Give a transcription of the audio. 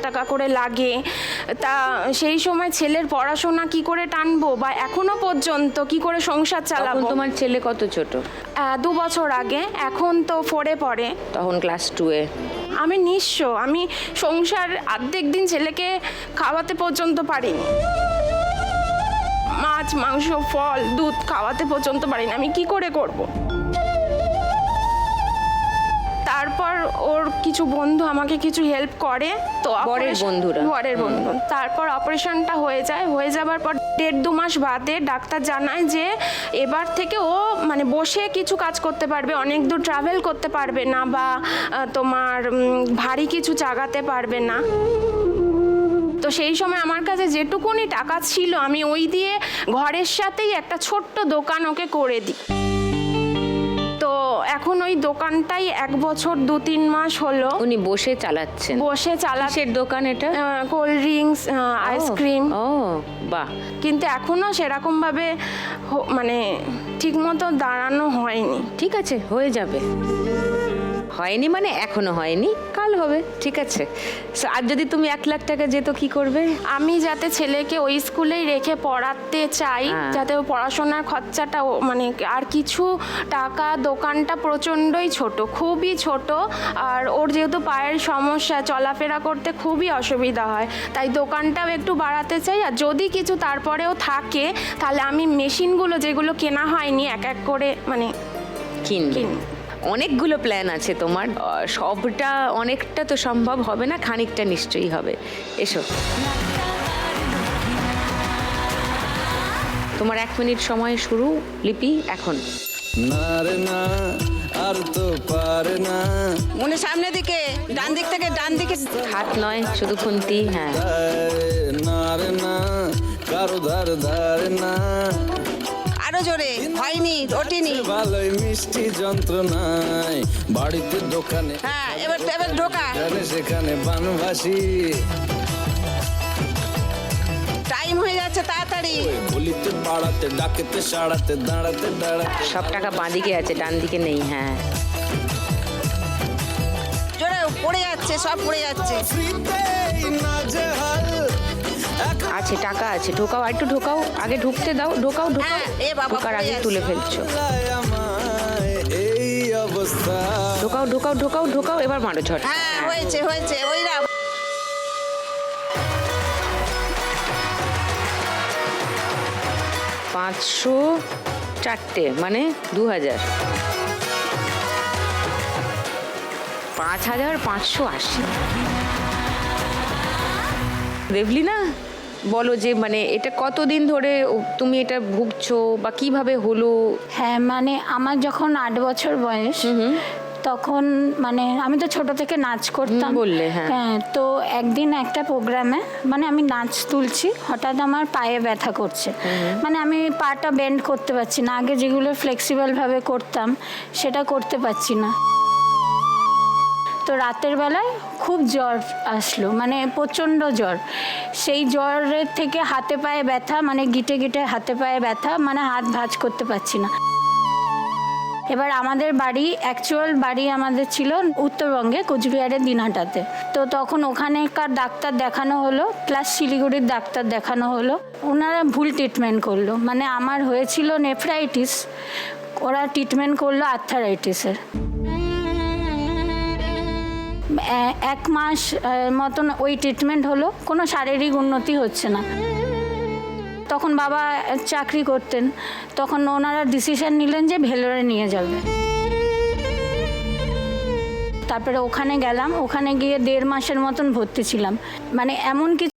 টাকা করে লাগে। তা সেই সময় ছেলের পড়াশোনা কি করে টানবো, বা এখনো পর্যন্ত কি করে সংসার তখন চালাবো। তোমার ছেলে কত ছোট? 2 বছর আগে, এখন তো 4-এ পড়ে। তখন ক্লাস 2-এ। আমি নিঃস্ব, আমি সংসার অর্ধেক দিন ছেলেকে খাওয়াতে পর্যন্ত পারিনি, মাছ মাংস ফল দুধ খাওয়াতে পর্যন্ত পারিনি। আমি কি করে করব? তারপর ওর কিছু বন্ধু আমাকে কিছু হেল্প করে, তো বরের বন্ধুরা? বরের বন্ধু। তারপর অপারেশনটা হয়ে যাবার পর 1.5-2 মাস বাদে ডাক্তার জানায় যে এবার থেকে ও মানে বসে কিছু কাজ করতে পারবে, অনেক দূর ট্রাভেল করতে পারবে না, বা তোমার ভারী কিছু চাগাতে পারবে না। তো সেই সময় আমার কাছে যেটুকুনি টাকা ছিল আমি ওই দিয়ে ঘরের সাথেই একটা ছোট্ট দোকান ওকে করে দিই। তো এখন ওই দোকানটাই 1 বছর 2-3 মাস হলো উনি বসে চালাচ্ছেন? বসে কিসের দোকান এটা? Cold drinks, ice cream. ও বাহ। কিন্তু এখনো সেরকম ভাবে মানে ঠিক মতো দাঁড়ানো হয়নি। ঠিক আছে, হয়ে যাবে। হয়নি মানে এখনো হয়নি, কাল হবে, ঠিক আছে। আর যদি তুমি 1 লাখ টাকা যেত কি করবে? আমি যাতে ছেলেকে ওই স্কুলেই রেখে পড়াতে চাই, যাতে ও পড়াশোনার খরচাটা মানে আর কিছু টাকা। দোকানটা প্রচণ্ডই ছোট, খুবই ছোট, আর ওর যেহেতু পায়ের সমস্যা, চলাফেরা করতে খুবই অসুবিধা হয়, তাই দোকানটাও একটু বাড়াতে চাই। আর যদি কিছু তারপরেও থাকে তাহলে আমি মেশিনগুলো যেগুলো কেনা হয়নি এক এক করে মানে কিনবে। অনেকগুলো প্ল্যান আছে তোমার, সবটা অনেকটা তো সম্ভব হবে না, খানিকটা নিশ্চয়ই হবে। এসো, তোমার 1 মিনিট সময় শুরু লিপি এখন। না রে না, আর তো পারে না। মনে সামনের দিকে, ডান দিক থেকে ডান দিকে। হাত নয়, শুধু খুন্তি। হ্যাঁ, না রে না, কারো ধার ধারে না। আরো জোরে, হয়নি, ওঠেনি। ভালোই মিষ্টি যন্ত্রণায়, বাড়িতে দোকানে। হ্যাঁ, এবার ঢোকা। সেখানে বানভাসি। টাইম হয়ে যাচ্ছে, তাড়াতাড়ি। বলিতে পাড়াতে, ডাকেতে সাড়াতে, দাঁড়াতে দাঁড়াতে। সব টাকা বাঁদিকে আছে, ডান দিকে নেই। হ্যাঁ, জোরে পড়ে যাচ্ছে, সব পড়ে যাচ্ছে। আছে, টাকা আছে, ঢোকাও, একটু ঢোকাও, আগে ঢুকতে দাও, ঢোকাও ঢোকাও। হ্যাঁ, এ বাবা, ঢোকার আগে পড়ে তুলে যাচ্ছে। ফেলছো। এই অবস্থা। ঢোকাও ঢোকাও ঢোকাও ঢোকাও, এবার মারো ঝড়। হ্যাঁ, হয়েছে হয়েছে, ওইরা। 504টে মানে 2000। 5580। দেখলি না? বলো যে মানে এটা কতদিন ধরে তুমি এটা ভুগছো, বা কিভাবে হলো? হ্যাঁ, মানে আমার যখন 8 বছর বয়স, তখন মানে আমি তো ছোট থেকে নাচ করতাম। বললে, হ্যাঁ। হ্যাঁ, তো একদিন একটা প্রোগ্রামে মানে আমি নাচ তুলছি, হঠাৎ আমার পায়ে ব্যথা করছে। মানে আমি পাটা বেন্ড করতে পারছি না, আগে যেগুলো ফ্লেক্সিবল ভাবে করতাম সেটা করতে পারছি না। তো রাতের বেলায় খুব জ্বর আসলো, মানে প্রচণ্ড জ্বর। সেই জ্বরের থেকে হাতে পায়ে ব্যথা, মানে গিটে গিটে হাতে পায়ে ব্যথা, মানে হাত ভাঁজ করতে পারছি না। এবার আমাদের বাড়ি, অ্যাকচুয়াল বাড়ি আমাদের ছিল উত্তরবঙ্গে, কোচবিহারের দিনহাটাতে। তো তখন ওখানেকার ডাক্তার দেখানো হলো, প্লাস শিলিগুড়ির ডাক্তার দেখানো হলো। ওনারা ভুল ট্রিটমেন্ট করলো, মানে আমার হয়েছিল নেফ্রাইটিস, ওরা ট্রিটমেন্ট করলো আর্থারাইটিসের। 1 মাস মতন ওই ট্রিটমেন্ট হলো, কোনো শারীরিক উন্নতি হচ্ছে না। তখন বাবা চাকরি করতেন, তখন ওনারা ডিসিশন নিলেন যে ভেলোরে নিয়ে যাবে। তারপরে ওখানে গেলাম, ওখানে গিয়ে 1.5 মাসের মতন ভর্তি ছিলাম। মানে এমন কিছু